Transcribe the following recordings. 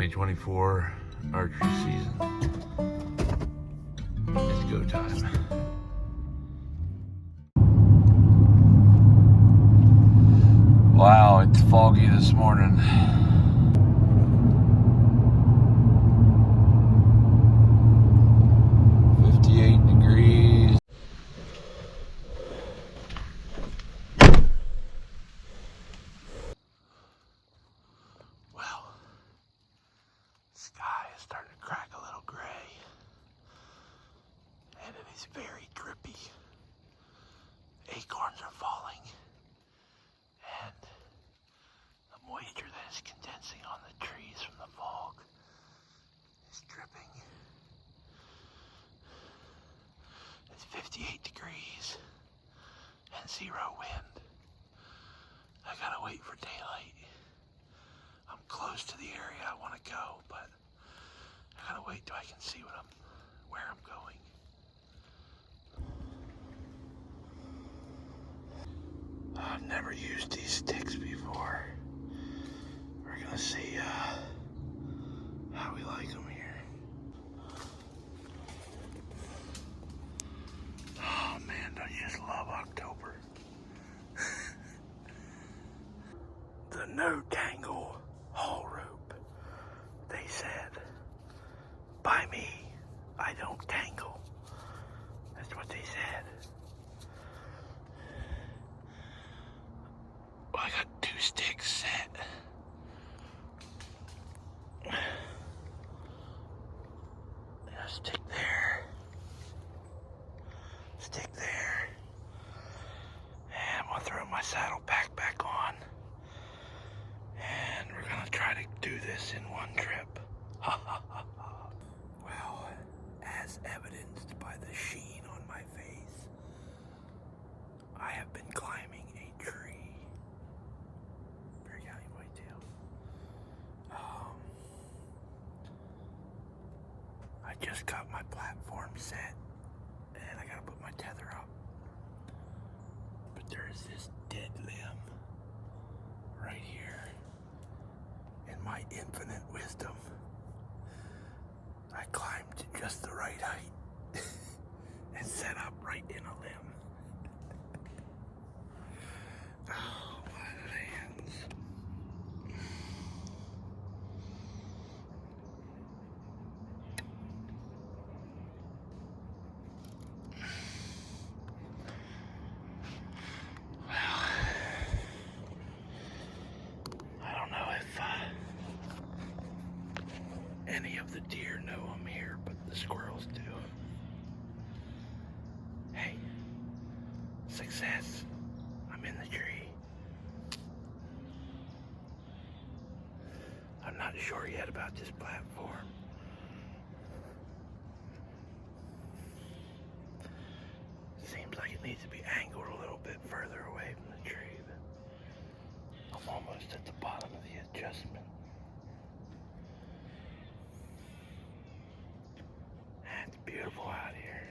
2024 archery season. It's go time. Wow, it's foggy this morning. Sky is starting to crack a little gray, and it is very drippy. Acorns are falling, and the moisture that is condensing on the trees from the fog is dripping. It's 58 degrees and 0 wind. I gotta wait for daylight. I'm close to the area I want to go, but I gotta wait till I can see where I'm going. I've never used these sticks before. We're gonna see how we like them here. Oh man, don't you just love October? The no tangle haul rope. They said, by me, I don't tangle. That's what they said. Well, I got 2 sticks set. Stick there. Stick there. And I'm gonna throw my saddle pack back on. And we're gonna try to do this in one trip. Well, as evidenced by the sheen on my face, I have been climbing a tree. Bear County whitetail. I just got my platform set, and I gotta put my tether up. But there is this dead limb right here. In my infinite wisdom, I climbed to just the right height and set up right in a limb. Oh, my lands. Well, I don't know if any of the deer know I'm here, but the squirrels do. Hey, success. I'm in the tree. I'm not sure yet about this platform. Seems like it needs to be angled a little bit further away from the tree, but I'm almost at the bottom of the adjustment. It's beautiful out here.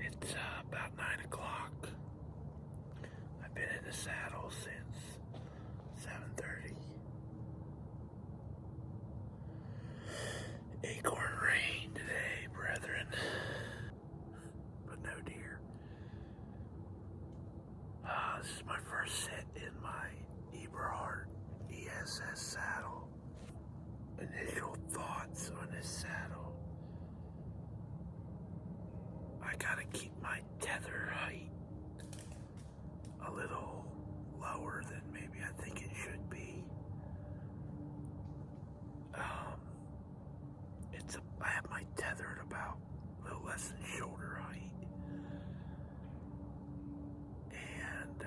It's about 9 o'clock. I've been in the saddle since 7:30. Acorn rain today, brethren. But no deer. This is my first sit in my Eberhart ESS saddle. Initial thoughts on this saddle. I gotta keep my tether height a little lower than maybe I think it should be. less than shoulder height. And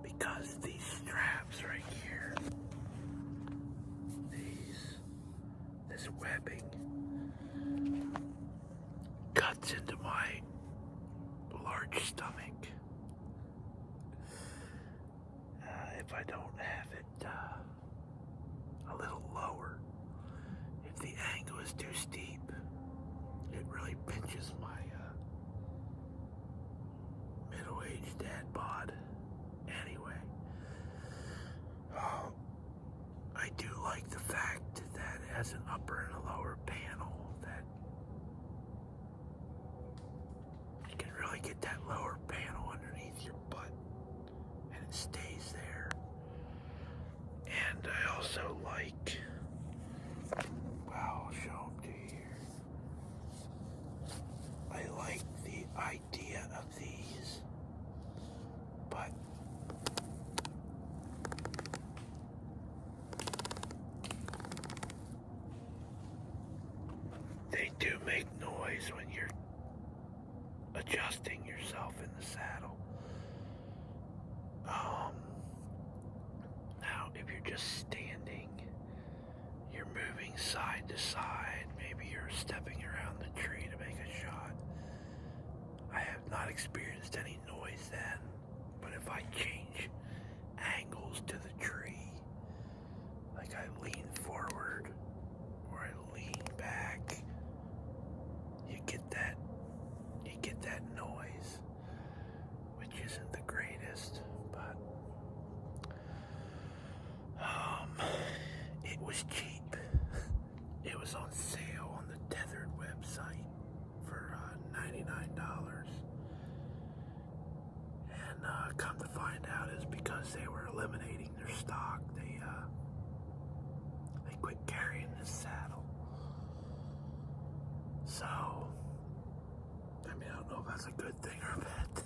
because these straps right here, this webbing cuts into my large stomach. If I don't have it a little lower, if the angle is too steep, it really pinches my middle-aged dad bod. Anyway, I do like the fact that it has an upper and a lower panel, that you can really get that lower panel underneath your butt and it stays there. And I also like, well, I'll show them to you here. I like the idea of these, but they do make noise when you're adjusting yourself in the saddle. Now, if you're just standing, you're moving side to side, maybe you're stepping around the tree to make a shot. I have not experienced any noise then, but if I change angles to the tree, like I lean forward or I lean back, you get that noise, which isn't the greatest, but it was cheap. It was on sale on the Tethrd website for $99. And come to find out, is because they were eliminating their stock. They quit carrying this saddle. So, I mean, I don't know if that's a good thing or a bad thing.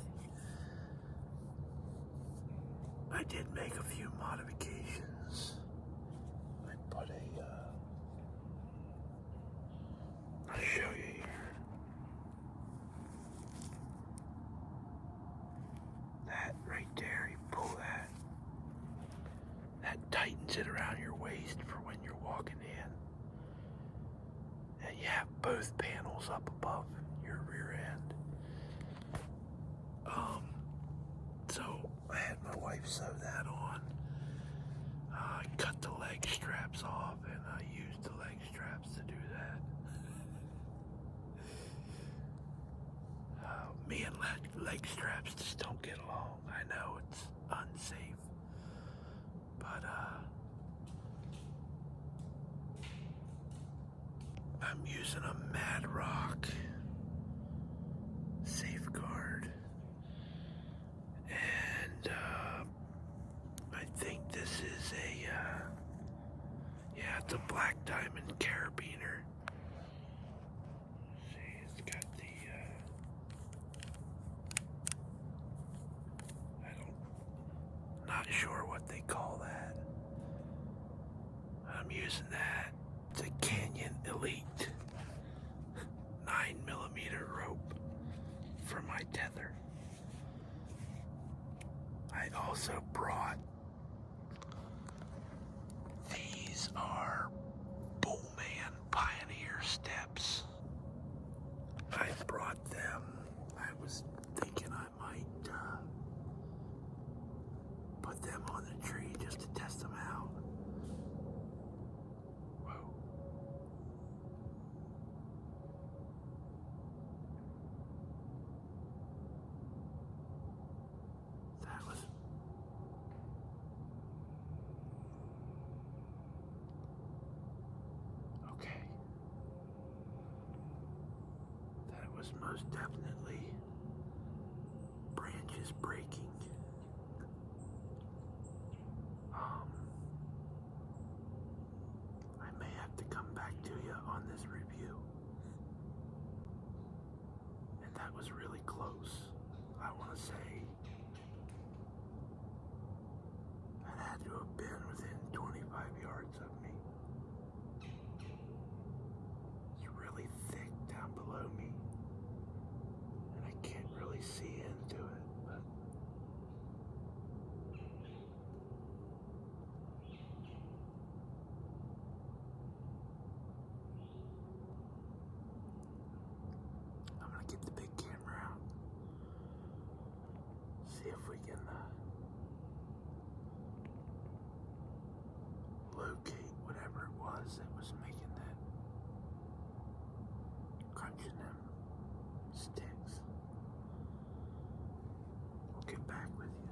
I did make a few modifications. I put I'll show you here. That right there, you pull that. That tightens it around your waist for when you're walking in. And you have both panels up above your rear end. So I had my wife sew that on. I cut the leg straps off, and I used the leg straps to do that. Me and leg straps just don't get along. I know it's unsafe, but I'm using a Mad Rock safeguard, and I think this is it's a black diamond carabiner. See, it's got the not sure what they call that. I'm using that. It's a Canyon Elite 9mm rope for my tether. I also brought, these are Bullman Pioneer steps. I brought them. I was thinking I might put them on the tree just to test them out. Whoa. That was okay. That was most definitely branches breaking. I may have to come back to you on this review. And that was really close. I want to say that had to have been within 25 yards of me. It's really thick down below me. see if we can locate whatever it was that was making that, crunching them sticks. We'll get back with you.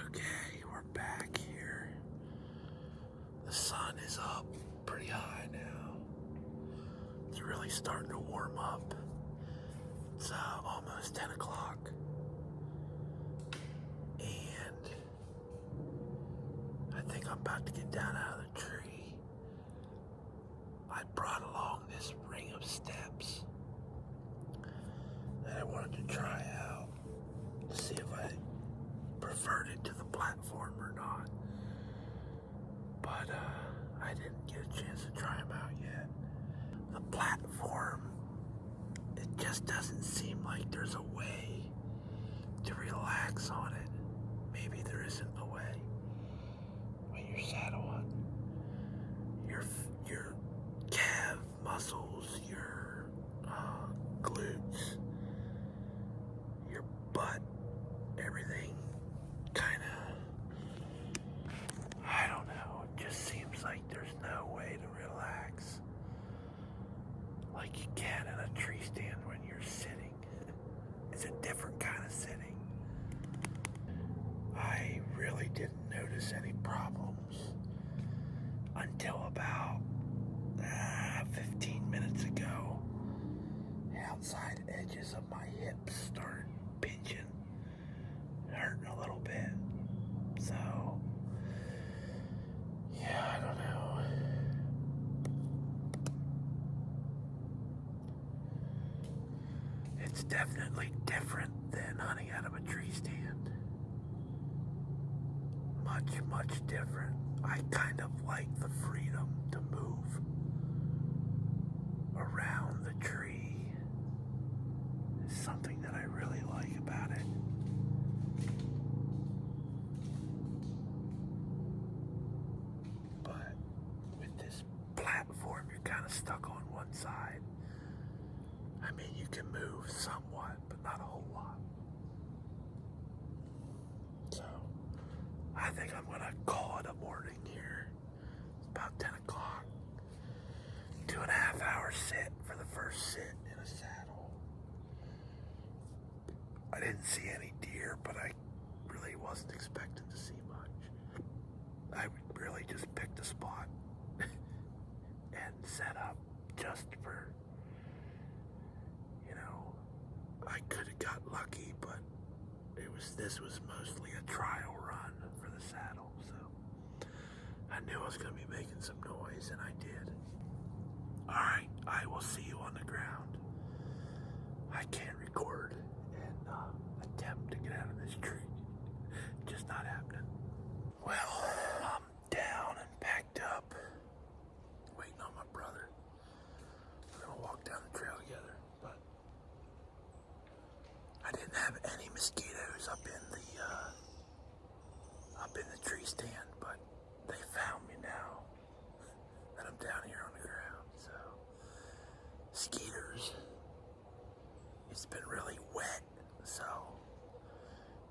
Okay, we're back here. The sun is up pretty high now. It's really starting to warm up. It's almost 10 o'clock. And I think I'm about to get down out of the tree. I brought along this ring of steps that I wanted to try out to see if I preferred it to the platform or not. But I didn't get a chance to try them out yet. The platform, it just doesn't seem like there's a way to relax on it. Maybe there isn't a way. When you're saddle hunting, your calf muscles, your glutes, your butt, everything kind of, I don't know, it just seems like there's no way to relax like you can in a tree stand when you're sitting. It's a different kind of sitting. I really didn't notice any problems until about 15 minutes ago. The outside edges of my hips started pinching, hurting a little bit. So, yeah, I don't know. It's definitely different than hunting out of a tree stand. Much, much different. I kind of like the freedom to move around the tree. It's something that I really like about it. But with this platform, you're kind of stuck on one side. I mean, you can move somewhat, but not a whole lot. So, I think I'm gonna call it a morning here. It's about 10 o'clock. 2.5 hour sit for the first sit in a saddle. I didn't see any deer, but I really wasn't expecting to see much. I really just picked a spot and set up just for, I could have got lucky, but this was mostly a trial run for the saddle, so I knew I was going to be making some noise, and I did. Alright, I will see you on the ground. I can't record and attempt to get out of this tree. Just not happening. Well, I'm down and packed up, waiting on my brother. We're going to walk down the trail together, but I didn't have any mosquitoes up in the tree stand, but they found me now that I'm down here on the ground. So, skeeters. It's been really wet, so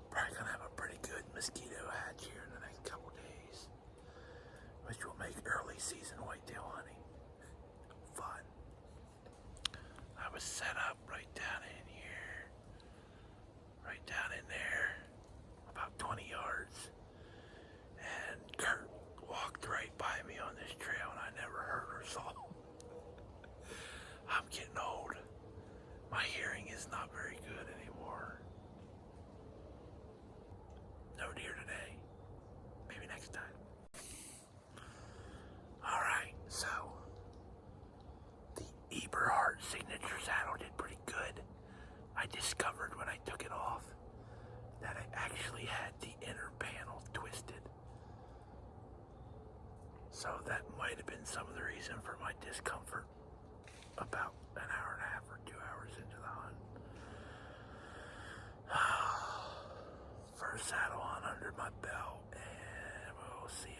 probably gonna have a pretty good mosquito hatch here in the next couple days, which will make early season whitetail hunting fun. I was set up right down in here, right down in there, about 20 yards, and Kurt walked right by me on this trail, and I never heard or saw. I'm getting old. My hearing is not very good anymore. No deer today. Maybe next time. Alright, so the Eberhart Signature Saddle did pretty good. I discovered when I took it off that I actually had the inner panel twisted. So that might have been some of the reason for my discomfort about an hour and a half or 2 hours into the hunt. First saddle hunt under my belt, and we'll see